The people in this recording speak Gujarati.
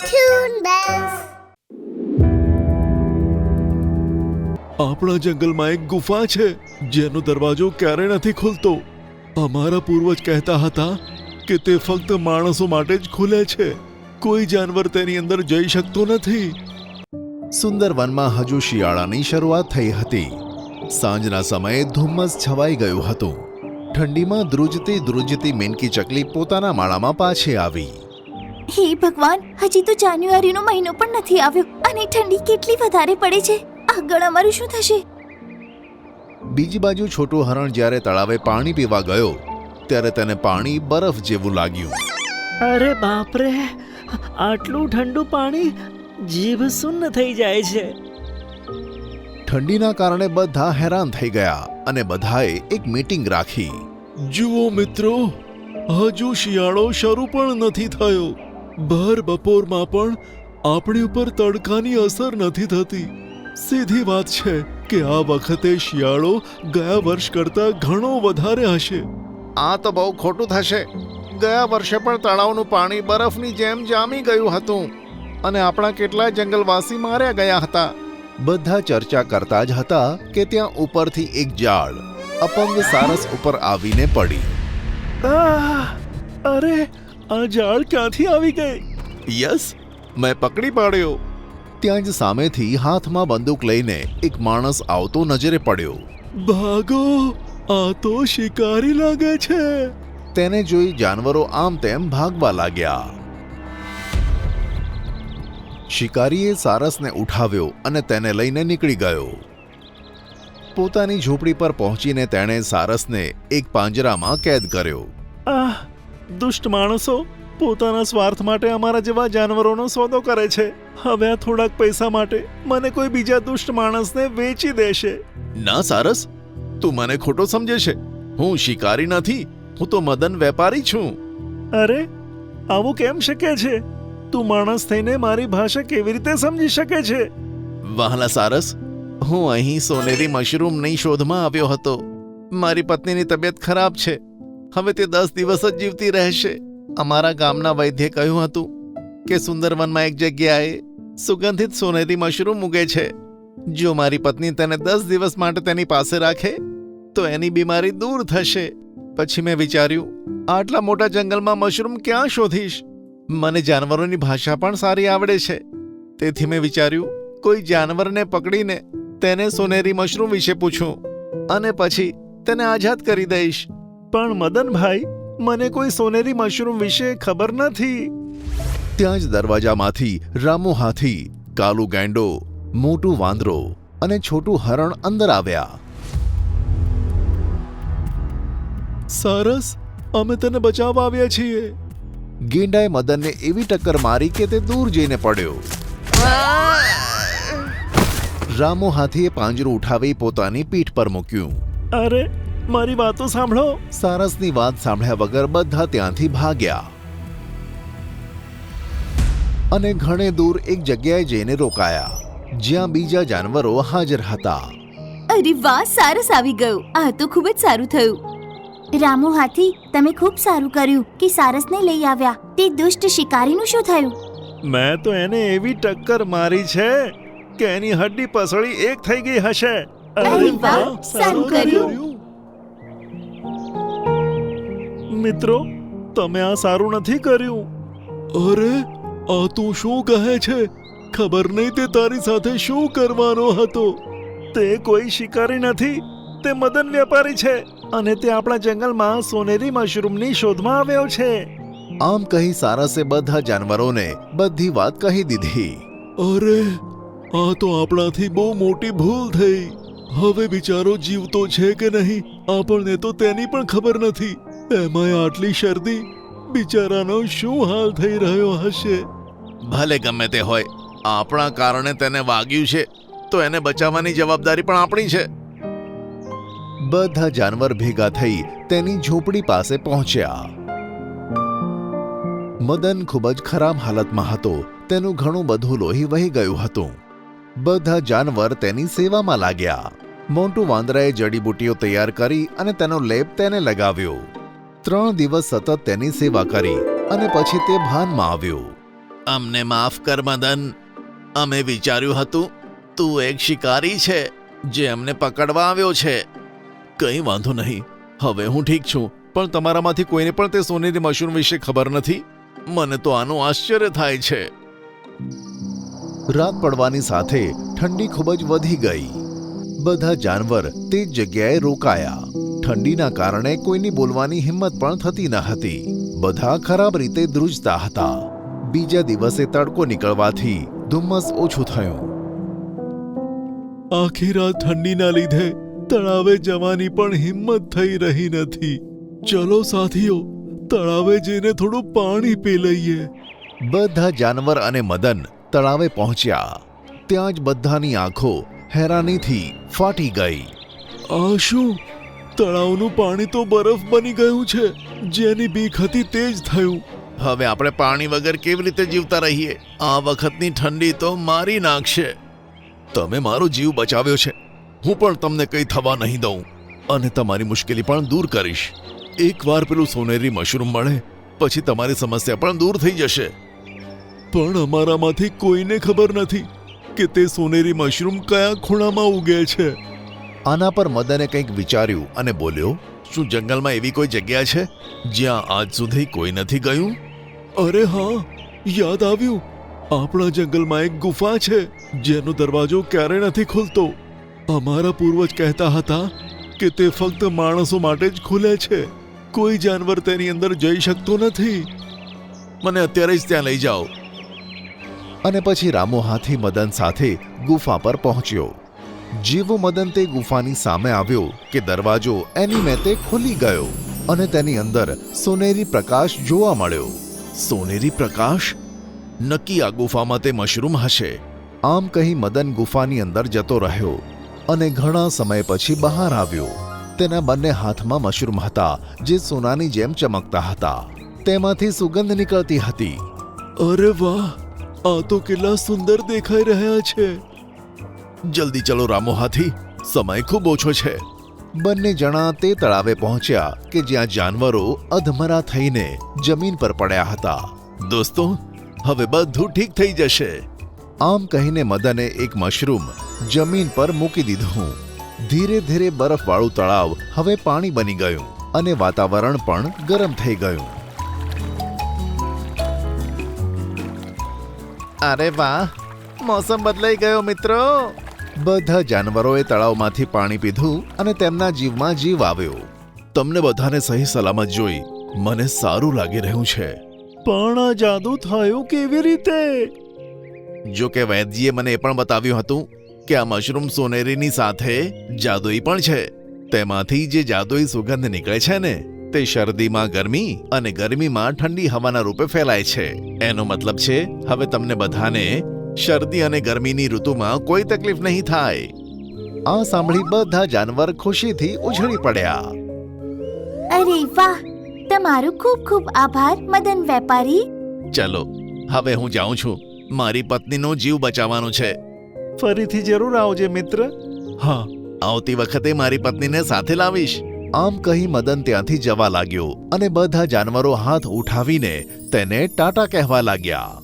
Toon Bells. આપણા જંગલમાં એક ગુફા છે જેનો દરવાજો ક્યારે નથી ખુલતો. અમારા પૂર્વજ કહેતા હતા કે તે ફક્ત માણસો માટે જ ખુલે છે. કોઈ જાનવર તેની અંદર જઈ શકતો નથી. સુંદરવનમાં હજુ શિયાળાની શરૂઆત થઈ હતી. સાંજના સમયે ધુમ્મસ છવાઈ ગયું હતું. ઠંડીમાં ધ્રુજતી ધ્રુજતી મેનકી ચકલી પોતાના માળામાં પાછી આવી. હે ભગવાન, હજી તો જાન્યુઆરીનો મહિનો પણ નથી આવ્યો અને ઠંડી કેટલી વધારે પડે છે. આગળ અમારું શું થશે? બીજી બાજુ છોટું હરણ જ્યારે તળાવે પાણી પીવા ગયો ત્યારે તેને પાણી બરફ જેવું લાગ્યું. અરે બાપરે, આટલું ઠંડુ પાણી, જીભ સુન્ન થઈ જાય છે. ઠંડીના કારણે બધા હેરાન થઈ ગયા અને બધાએ એક મીટિંગ રાખી. જુઓ મિત્રો, હજુ શિયાળો શરૂ પણ નથી થયો. ભર બપોરમાં પણ આપણી ઉપર તડકાની અસર નથી થતી. સીધી વાત છે કે આ વખતે શિયાળો ગયા વર્ષ કરતા ઘણો વધારે હશે. આ તો બહુ ખોટું થશે. ગયા વર્ષે પણ તળાવનું પાણી બરફની જેમ જામી ગયું હતું અને આપણા કેટલાય જંગલવાસી માર્યા ગયા હતા. બધા ચર્ચા કરતા જ હતા કે ત્યાં ઉપરથી એક ઝાડ અપંગ સારસ ઉપર આવીને પડી. અરે, આ ઝાડ ક્યાંથી આવી ગઈ? યસ, મેં પકડી પાડ્યો. ત્યાં જ સામેથી હાથમાં બંદૂક લઈને એક માણસ આવતો નજરે પડ્યો. ભાગો, આ તો શિકારી લાગે છે. તેને જોઈ જાનવરો આમ તેમ ભાગવા લાગ્યા. શિકારીએ સારસને ઉઠાવ્યો અને તેને લઈને નીકળી ગયો. પોતાની ઝૂંપડી પર પહોંચીને તેણે સારસને એક પાંજરામાં કેદ કર્યો. દુષ્ટ માણસો પોતાના સ્વાર્થ માટે અમારા જેવા જાનવરોનો સોદો કરે છે. હવે આ થોડાક પૈસા માટે મને કોઈ બીજા દુષ્ટ માણસને વેચી દેશે. ના સારસ, તું મને ખોટો સમજે છે. હું શિકારી નથી, હું તો મદન વેપારી છું. અરે, આવું કેમ શક્ય છે? તું માણસ થઈને મારી ભાષા કેવી રીતે સમજી શકે છે? વહાલા સારસ, હું અહીં સોનેરી મશરૂમની શોધમાં આવ્યો હતો. મારી પત્નીની તબિયત ખરાબ છે. હવે તે 10 દિવસ જ જીવતી રહેશે. અમારા ગામના વૈદ્યે કહ્યું હતું કે સુંદરવનમાં એક જગ્યાએ સુગંધિત સોનેરી મશરૂમ ઉગે છે. જો મારી પત્ની તેને 10 દિવસ માટે તેની પાસે રાખે તો એની બીમારી દૂર થશે. પછી મેં વિચાર્યું, આટલા મોટા જંગલમાં મશરૂમ ક્યાં શોધીશ? મને જાનવરોની ભાષા પણ સારી આવડે છે. તેથી મેં વિચાર્યું, કોઈ જાનવરને પકડીને તેને સોનેરી મશરૂમ વિશે પૂછું અને પછી તેને આઝાદ કરી દઈશ. પણ મદનભાઈ, મને કોઈ સોનેરી મશરૂમ વિશે ખબર નથી. ત્યાં જ દરવાજામાંથી રામુ હાથી, કાલુ ગેંડો, મોટું વાંદરો અને છોટું હરણ અંદર આવ્યા. સારસ, અમે તને બચાવવા આવ્યા છીએ. ગેંડાએ મદનને એવી ટક્કર મારી કે તે દૂર જઈને પડ્યો. રામુ હાથીએ પાંજરું ઉઠાવી પોતાની પીઠ પર મૂક્યું. અરે, મારી વાતો સાંભળો. સારસની વાત સાંભળ્યા વગર બધા ત્યાંથી ભાગ્યા અને ઘણે દૂર એક જગ્યાએ જઈને રોકાયા જ્યાં બીજા જાનવરો હાજર હતા. અરે વાહ, સારસ આવી ગયો. આ તો ખૂબ જ સારું થયું. રામુ હાથી, તમે ખૂબ સારું કર્યું કે સારસને લઈ આવ્યા. તે દુષ્ટ શિકારીનું શું થયું? મેં તો એને એવી ટક્કર મારી છે કે એની હડ્ડી પસળી એક થઈ ગઈ હશે. અરે વાહ, સારું કર્યું. મિત્રો, તમે આ સારું નથી કર્યું. અરે, આ તું શું કહે છે? ખબર નહીં તે તારી સાથે શું કરવાનો હતો. તે કોઈ શિકારી નથી, તે મદન વેપારી છે અને તે આપણા જંગલમાં સોનેરી મશરૂમની શોધમાં આવ્યો છે. આમ કહી સારસે બધા જાનવરોને બધી વાત કહી દીધી. અરે, આ તો આપણાથી બહુ મોટી ભૂલ થઈ. હવે બિચારો જીવતો છે કે નહીં આપણને તો તેની પણ ખબર નથી. એમાંય આટલી શરદી, બિચારાનો શું હાલ થઈ રહ્યો હશે. ભલે ગમે તે હોય, આપણા કારણે તેને વાગ્યું છે તો એને બચાવવાની જવાબદારી પણ આપણી છે. બધા જાનવર ભેગા થઈ તેની ઝૂંપડી પાસે પહોંચ્યા. મદન ખૂબ જ ખરાબ હાલતમાં હતો. તેનું ઘણું બધું લોહી વહી ગયું હતું. બધા જાનવર તેની સેવામાં લાગ્યા. મોટું વાંદરાએ જડીબુટીઓ તૈયાર કરી અને તેનો લેપ તેને લગાવ્યો. 3 દિવસ સતત તેની સેવા કરી અને પછી તે ભાનમાં આવ્યો. અમને માફ કર મદન. અમે વિચાર્યું હતું તું એક શિકારી છે જે અમને પકડવા આવ્યો છે. કંઈ વાંધો નહીં, હવે હું ઠીક છું. પણ તમારામાંથી કોઈને પણ તે સોનેરી મશરૂમ વિશે ખબર નથી? મને તો આનું આશ્ચર્ય થાય છે. રાત પડવાની સાથે ઠંડી ખૂબ જ વધી ગઈ. બધા જાનવર તે જ જગ્યાએ રોકાયા. ઠંડીના કારણે કોઈની બોલવાની હિંમત પણ થતી ન હતી. બધા ખરાબ રીતે ધ્રુજતા હતા. બીજા દિવસે તડકો નીકળવાથી ધુમ્મસ ઓછું થયું. આખી રાત ઠંડીના લીધે તળાવે જવાની પણ હિંમત થઈ રહી નથી. ચલો સાથીઓ, તળાવે જઈને થોડું પાણી પી લઈએ. બધા જાનવર અને મદન તળાવે પહોંચ્યા. ત્યાં જ બધાની આંખો હેરાનીથી ફાટી ગઈ. આ શું? તળાવનું પાણી તો બરફ બની ગયું છે. જેની બીક હતી તે જ થયું. હવે આપણે પાણી વગર કેવી રીતે જીવતા રહીએ? આ વખતની ઠંડી તો મારી નાખશે. તમે મારો જીવ બચાવ્યો છે. હું પણ તમને કંઈ થવા નહીં દઉં અને તમારી મુશ્કેલી પણ દૂર કરીશ. એકવાર પેલું સોનેરી મશરૂમ મળે પછી તમારી સમસ્યા પણ દૂર થઈ જશે. પણ અમારામાંથી કોઈને ખબર નથી કે તે સોનેરી મશરૂમ કયા ખૂણામાં ઉગે છે. આના પર મદને કંઈક વિચાર્યું અને બોલ્યો, શું જંગલમાં એવી કોઈ જગ્યા છે જ્યાં આજ સુધી કોઈ નથી ગયું? અરે હા, યાદ આવ્યું. આપણા જંગલમાં એક ગુફા છે જેનો દરવાજો ક્યારે નથી ખુલતો. અમારા પૂર્વજ કહેતા હતા કે તે ફક્ત માણસો માટે જ ખુલે છે. કોઈ જાનવર તેની અંદર જઈ શકતો નથી. મને અત્યારે જ ત્યાં લઈ જાઓ. અને પછી રામુ હાથી મદન સાથે ગુફા પર પહોંચ્યો. જેવો મદન તે ગુફાની સામે આવ્યો કે દરવાજો એની મેતે ખુલી ગયો અને તેની અંદર સોનેરી પ્રકાશ જોવા મળ્યો. સોનેરી પ્રકાશ? નક્કી આ ગુફામાં તે મશરૂમ હશે. આમ કહી મદન ગુફાની અંદર જતો રહ્યો અને ઘણા સમય પછી બહાર આવ્યો. તેના બંને હાથમાં મશરૂમ હતા જે સોનાની જેમ ચમકતા હતા. તેમાંથી સુગંધ નીકળતી હતી. અરે વાહ, આ તો કેટલા સુંદર દેખાઈ રહ્યા છે. જલ્દી ચલો રામો હાથી, સમય ખૂબ ઓછો છે. બંને જણા તે તળાવે પહોંચ્યા કે જ્યાં જાનવરો અધમરા થઈને જમીન પર પડ્યા હતા. દોસ્તો, હવે બધું ઠીક થઈ જશે. આમ કહીને મદને એક મશરૂમ જમીન પર મૂકી દીધું. ધીરે ધીરે બરફવાળું તળાવ હવે પાણી બની ગયું અને વાતાવરણ પણ ગરમ થઈ ગયું. અરે વાહ, મોસમ બદલાઈ ગયો મિત્રો. બધા જાનવરોએ તળાવમાંથી પાણી પીધું અને તેમના જીવમાં જીવ આવ્યો. તમને બધાને સહી સલામત જોઈ મને સારું લાગી રહ્યું છે. પણ આ જાદુ થયું કેવી રીતે? જો કે વૈદ્યએ મને એ પણ બતાવ્યું હતું કે આ મશરૂમ સોનેરીની સાથે જાદુઈ પણ છે. તેમાંથી જે જાદુઈ સુગંધ નીકળે છે ને તે શરદીમાં ગરમી અને ગરમીમાં ઠંડી હવાના રૂપે ફેલાય છે. એનો મતલબ છે હવે તમને બધાને શરદી અને ગરમીની ઋતુમાં કોઈ તકલીફ નહીં થાય. આ સાંભળી બધા જાનવર ખુશીથી ઉછળી પડ્યા. અરે વાહ! તમારો ખૂબ ખૂબ આભાર મદન વેપારી. ચલો, હવે હું જાઉં છું. મારી પત્નીનો જીવ બચાવવાનો છે. ફરીથી જરૂર આવજે મિત્ર. હા, આવતી વખતે મારી પત્નીને સાથે લાવીશ. આમ કહી મદન ત્યાંથી જવા લાગ્યો અને બધા જાનવરો હાથ ઉઠાવીને તેને ટાટા કહેવા લાગ્યા.